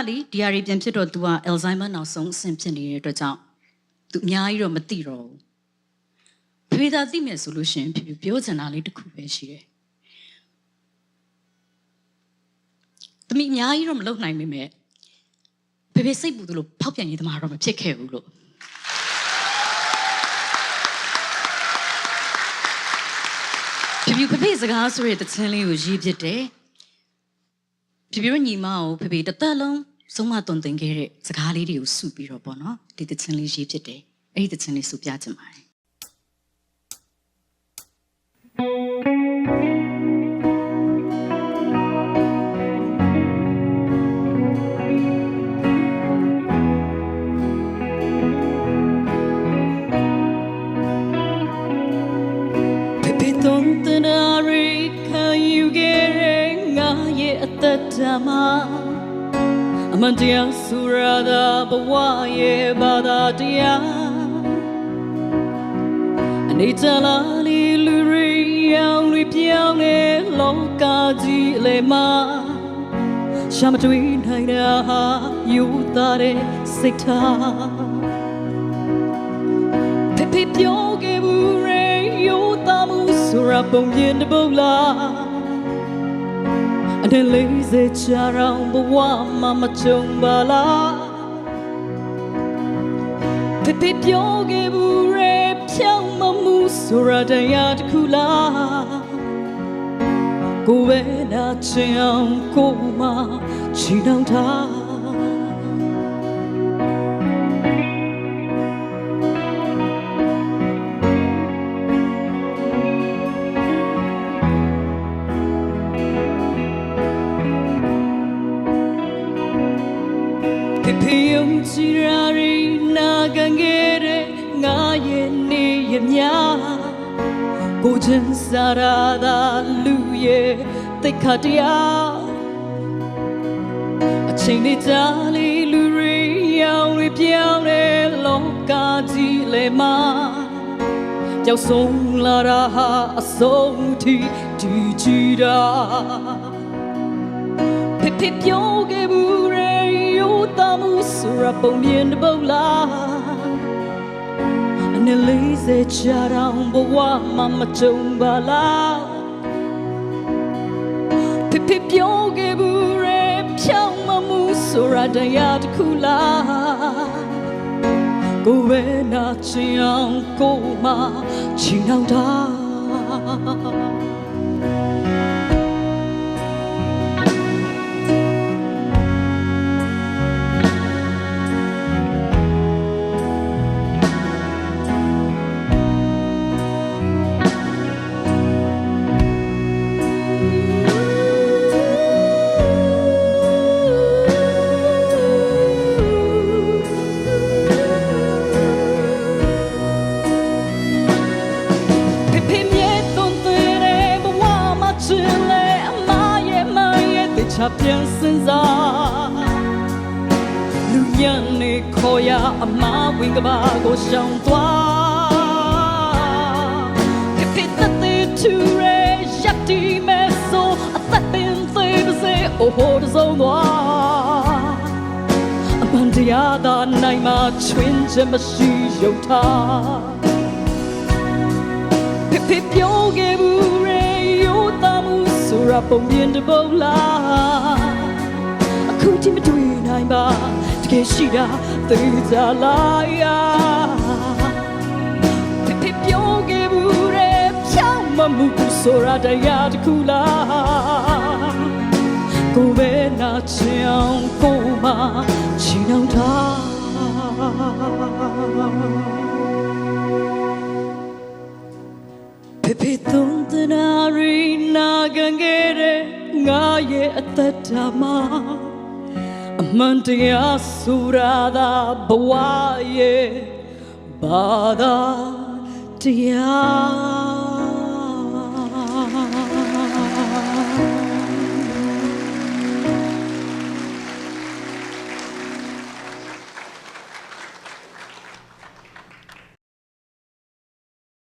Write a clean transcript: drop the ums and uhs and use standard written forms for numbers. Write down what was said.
လီဒီယာရီပြန်ဖြစ်တော့ तू က Alzheimer နောက်ဆုံးအဆင့်ဖြစ်နေတဲ့အတွက်ကြောင့် तू အများကြီးတော့မသိတော့ဘူးဖေသာသိမယ်ဆိုလို့ရှိရင်ပြောချင်တာလေးတစ်ခုပဲရှိတယ်သမီးအများကြီးတော့မလုပ်နိုင်မိမဲ့ဖေစိတ်ပူသလိုဖောက်ပြန်ရေးသမားတော့မဖြစ်ခဲ့ဘူးလို့ဖေစကားဆိုရတဲ့ချင်းလေးကိုရေးပြတယ်ဖေတို့ညီမကိုဖေတစ်သက်လုံးဆုံးမသွန်သင်ခဲ့တဲ့စကားလေးတွေကိုစုပြီးတော့ပေါ့နော်ဒီတချင်းလေးရေးပြတယ်အဲ့ဒီတချင်းလေးစုပြချင်ပါတယ်အမှန်တရားဆိုရတာဘဝရဲ့ဘာသာတရားအနေချလာလေးလူတွေရောင်တွေပြောင်းနေလောကကြီးအလေမှာရှာမတွေ့နိုင်တာဟာယူသားတဲ့စိတ်ထားဖေပြောခဲ့ဘူးရေယူသားမှုဆိုရပုံရင်တပုတ်လားအနေလေးစေချာရောင်ဘဝမှာမကြုံပါလားဖေပြောခဲ့ဘူးရေဖြောင်းမမှုဆိုရတရားတစ်ခုလားကိုယ်ပဲနာချင်အောင်ကိုယ်မှချီနှောင်ထားဖေယုံကြည်ရာရီနာခံခဲ့တဲ့ငါရဲ့နေရမြကိုချင်းစားရတာလူရဲ့တိတ်ခတ်တရားအချိန်လေးကြာလေးလူတွေရောင်တွေပြောင်းတဲ့လောကကြီးလေမှာကြောက်ဆုံးလာတာဟာအဆုံးထိဒီကြည်တာဖေပြောခဲ့ဘူးရေယူသားမှုဆိုရပုံရင်တပုတ်လားအနေလေးစေချာတောင်ဘဝမှာမကြုံပါလားဖေပြောခဲ့ဘူးရေဖြောင်းမမှုဆိုရတရားတစ်ခုလားကိုယ်ပဲနာချင်အောင်ကိုယ်မှချီနှောင်တာပြန်စင်စားလူညံနေခေါ်ရအမဝင်ကဘာကိုရှောင်သွားဖေသက်တဲ့သူရဲ့ရပ်တီမဲဆိုအသက်ပင်သေးပါစေအိုဟိုတဆုံးသွားအမှန်တရားသာနိုင်မှချွင်းချက်မရှိရုပ်ထားဖေပြောခဲ့ဘူးရေယူသားမှုဆိုရပုံရင်တပုတ်လားအခုတိမတွေ့နိုင်ပါတကယ်ရှိတာသိကြလားဖေပြောခဲ့ဘူးရေဖြောင်းမမှုဆိုရတရားတစ်ခုလားကိုယ်ပဲနာချင်အောင်ကိုယ်မှချီနှောင်ထားဖေသုံးတနာရီနာခံခဲ့တဲ့ငါရဲ့အသက်တာမှာအမှန်တရားဆိုရတာဘဝရဲ့ဘာသာတရား